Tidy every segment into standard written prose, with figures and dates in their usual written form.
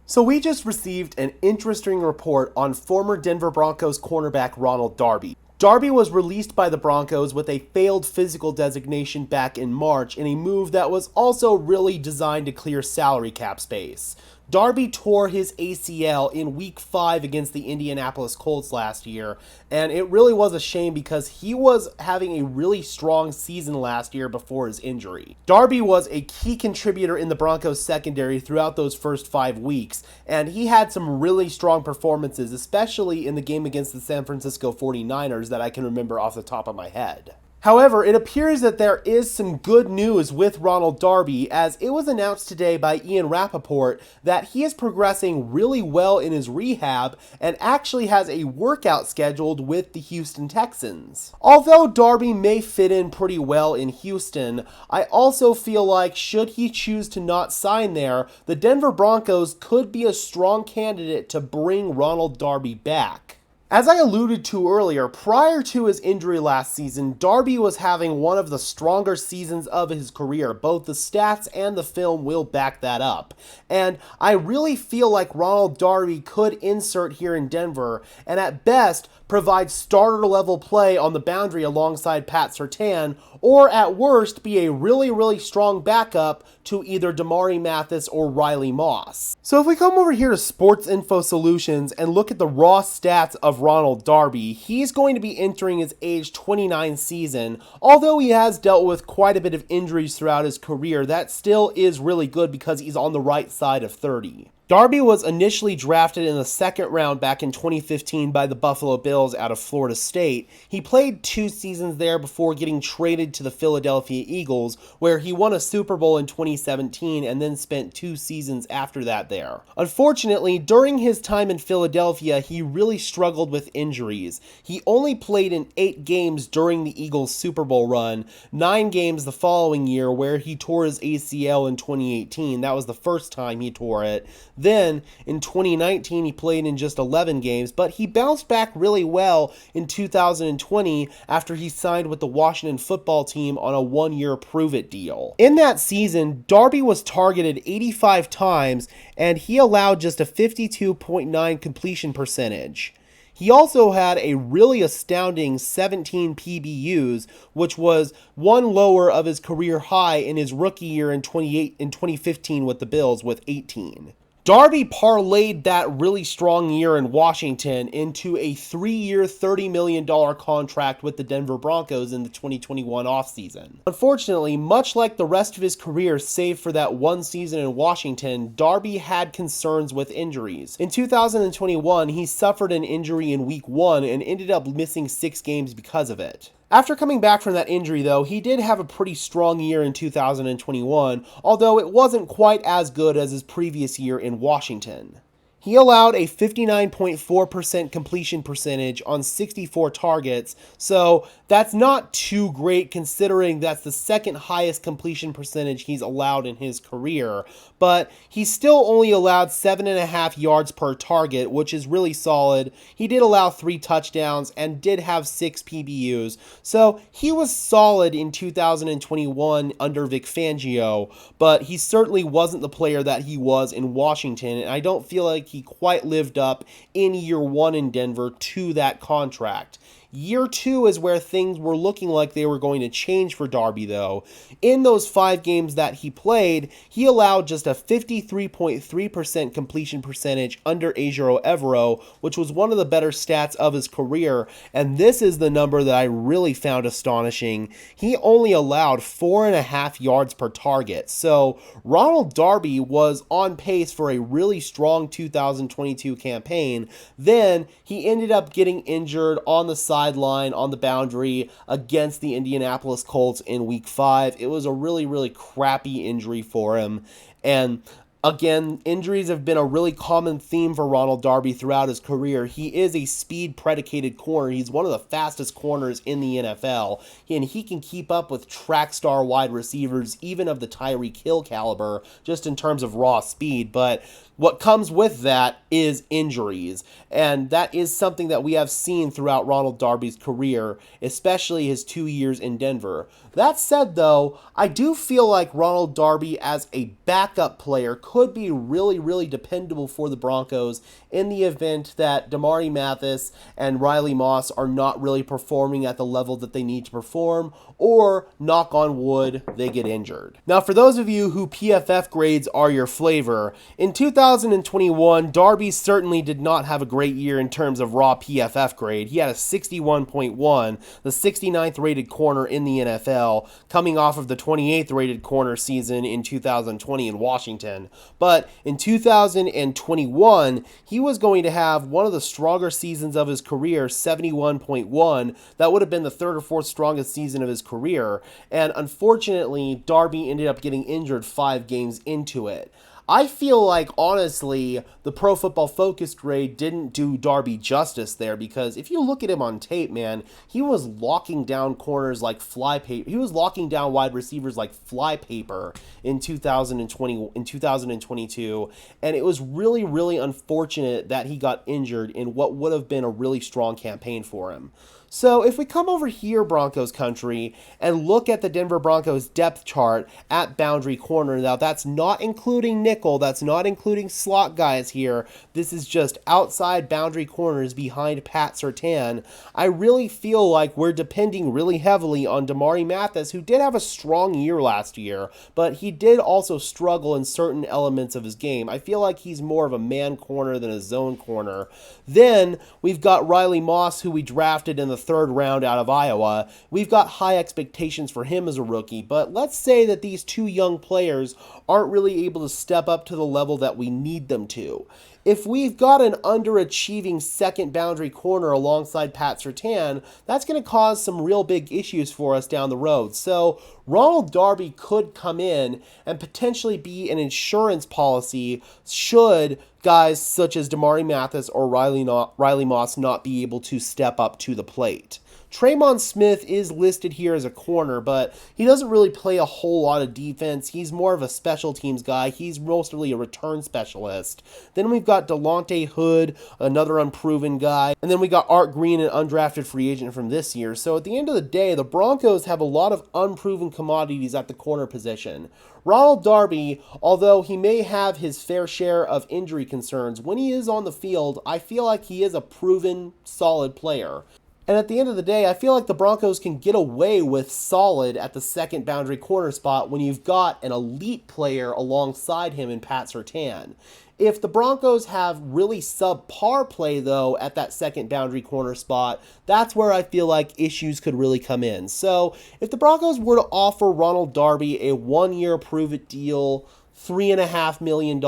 So we just received an interesting report on former Denver Broncos cornerback Ronald Darby. Darby was released by the Broncos with a failed physical designation back in March in a move that was also really designed to clear salary cap space. Darby tore his ACL in Week 5 against the Indianapolis Colts last year, and it really was a shame because he was having a really strong season last year before his injury. Darby was a key contributor in the Broncos secondary throughout those first 5 weeks, and he had some really strong performances, especially in the game against the San Francisco 49ers that I can remember off the top of my head. However, it appears that there is some good news with Ronald Darby, as it was announced today by Ian Rappaport that he is progressing really well in his rehab and actually has a workout scheduled with the Houston Texans. Although Darby may fit in pretty well in Houston, I also feel like should he choose to not sign there, the Denver Broncos could be a strong candidate to bring Ronald Darby back. As I alluded to earlier, prior to his injury last season, Darby was having one of the stronger seasons of his career. Both the stats and the film will back that up. And I really feel like Ronald Darby could insert here in Denver, and at best, provide starter-level play on the boundary alongside Pat Surtain, or at worst, be a really strong backup to either Damari Mathis or Riley Moss. So if we come over here to Sports Info Solutions and look at the raw stats of Ronald Darby, he's going to be entering his age 29 season. Although he has dealt with quite a bit of injuries throughout his career, that still is really good because he's on the right side of 30. Darby was initially drafted in the second round back in 2015 by the Buffalo Bills out of Florida State. He played 2 seasons there before getting traded to the Philadelphia Eagles, where he won a Super Bowl in 2017 and then spent 2 seasons after that there. Unfortunately, during his time in Philadelphia, he really struggled with injuries. He only played in 8 games during the Eagles' Super Bowl run, 9 games the following year where he tore his ACL in 2018. That was the first time he tore it. Then, in 2019, he played in just 11 games, but he bounced back really well in 2020 after he signed with the Washington football team on a 1-year prove-it deal. In that season, Darby was targeted 85 times, and he allowed just a 52.9 completion percentage. He also had a really astounding 17 PBUs, which was one lower of his career high in his rookie year in 2015 with the Bills with 18. Darby parlayed that really strong year in Washington into a 3-year, $30 million contract with the Denver Broncos in the 2021 offseason. Unfortunately, much like the rest of his career save for that one season in Washington, Darby had concerns with injuries. In 2021, he suffered an injury in Week 1 and ended up missing 6 games because of it. After coming back from that injury, though, he did have a pretty strong year in 2021, although it wasn't quite as good as his previous year in Washington. He allowed a 59.4% completion percentage on 64 targets, so that's not too great considering that's the second highest completion percentage he's allowed in his career, but he still only allowed 7.5 yards per target, which is really solid. He did allow 3 touchdowns and did have 6 PBUs, so he was solid in 2021 under Vic Fangio, but he certainly wasn't the player that he was in Washington, and I don't feel like he quite lived up in year 1 in Denver to that contract. Year 2 is where things were looking like they were going to change for Darby, though. In those 5 games that he played, he allowed just a 53.3% completion percentage under Ejiro Evero, which was one of the better stats of his career, and this is the number that I really found astonishing. He only allowed 4.5 yards per target, so Ronald Darby was on pace for a really strong 2022 campaign. Then he ended up getting injured on the sideline on the boundary against the Indianapolis Colts in Week 5. It was a really crappy injury for him, and again, injuries have been a really common theme for Ronald Darby throughout his career. He is a speed-predicated corner. He's one of the fastest corners in the NFL, and he can keep up with track star wide receivers, even of the Tyreek Hill caliber, just in terms of raw speed. But What comes with that is injuries, and that is something that we have seen throughout Ronald Darby's career, especially his 2 years in Denver. That said, though, I do feel like Ronald Darby as a backup player could be really, really dependable for the Broncos in the event that Damari Mathis and Riley Moss are not really performing at the level that they need to perform, or, knock on wood, they get injured. Now, for those of you who PFF grades are your flavor, in 2021, Darby certainly did not have a great year in terms of raw PFF grade. He had a 61.1, the 69th rated corner in the NFL, coming off of the 28th rated corner season in 2020 in Washington. But in 2021, he was going to have one of the stronger seasons of his career, 71.1. That would have been the third or fourth strongest season of his career. And unfortunately, Darby ended up getting injured 5 games into it. I feel like, honestly, the Pro Football Focus grade didn't do Darby justice there, because if you look at him on tape, man, he was locking down corners like fly paper. He was locking down wide receivers like fly paper in 2022, and it was really, really unfortunate that he got injured in what would have been a really strong campaign for him. So if we come over here, Broncos country, and look at the Denver Broncos depth chart at boundary corner, now that's not including nickel, that's not including slot guys here, this is just outside boundary corners behind Pat Surtain. I really feel like we're depending really heavily on Damari Mathis, who did have a strong year last year, but he did also struggle in certain elements of his game. I feel like he's more of a man corner than a zone corner. Then we've got Riley Moss, who we drafted in the 3rd round out of Iowa. We've got high expectations for him as a rookie, but let's say that these 2 young players aren't really able to step up to the level that we need them to. If we've got an underachieving second boundary corner alongside Pat Surtain, that's going to cause some real big issues for us down the road. So Ronald Darby could come in and potentially be an insurance policy should guys such as Damari Mathis or Riley Moss not be able to step up to the plate. Tremon Smith is listed here as a corner, but he doesn't really play a whole lot of defense. He's more of a special teams guy. He's mostly a return specialist. Then we've got Delonte Hood, another unproven guy. And then we got Art Green, an undrafted free agent from this year. So at the end of the day, the Broncos have a lot of unproven commodities at the corner position. Ronald Darby, although he may have his fair share of injury concerns, when he is on the field, I feel like he is a proven, solid player. And at the end of the day, I feel like the Broncos can get away with solid at the second boundary corner spot when you've got an elite player alongside him in Pat Surtain. If the Broncos have really subpar play, though, at that second boundary corner spot, that's where I feel like issues could really come in. So if the Broncos were to offer Ronald Darby a 1-year prove-it deal, $3.5 million,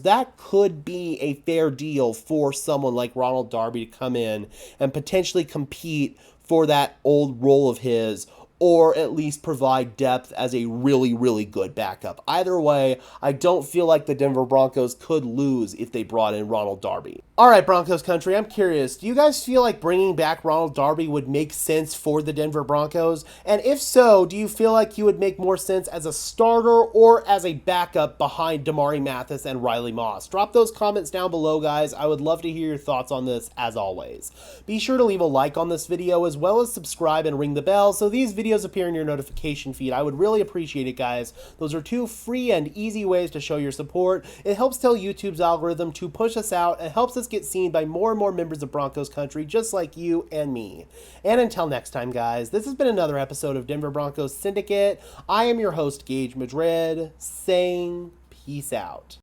that could be a fair deal for someone like Ronald Darby to come in and potentially compete for that old role of his, or at least provide depth as a really, really good backup. Either way, I don't feel like the Denver Broncos could lose if they brought in Ronald Darby. All right, Broncos country, I'm curious, do you guys feel like bringing back Ronald Darby would make sense for the Denver Broncos? And if so, do you feel like he would make more sense as a starter or as a backup behind Damari Mathis and Riley Moss? Drop those comments down below, guys. I would love to hear your thoughts on this, as always. Be sure to leave a like on this video, as well as subscribe and ring the bell so these videos appear in your notification feed. I would really appreciate it, guys. Those are 2 free and easy ways to show your support. It helps tell YouTube's algorithm to push us out and helps us get seen by more and more members of Broncos country just like you and me. And until next time, guys, this has been another episode of Denver Broncos Syndicate. I am your host, Gage Madrid, saying peace out.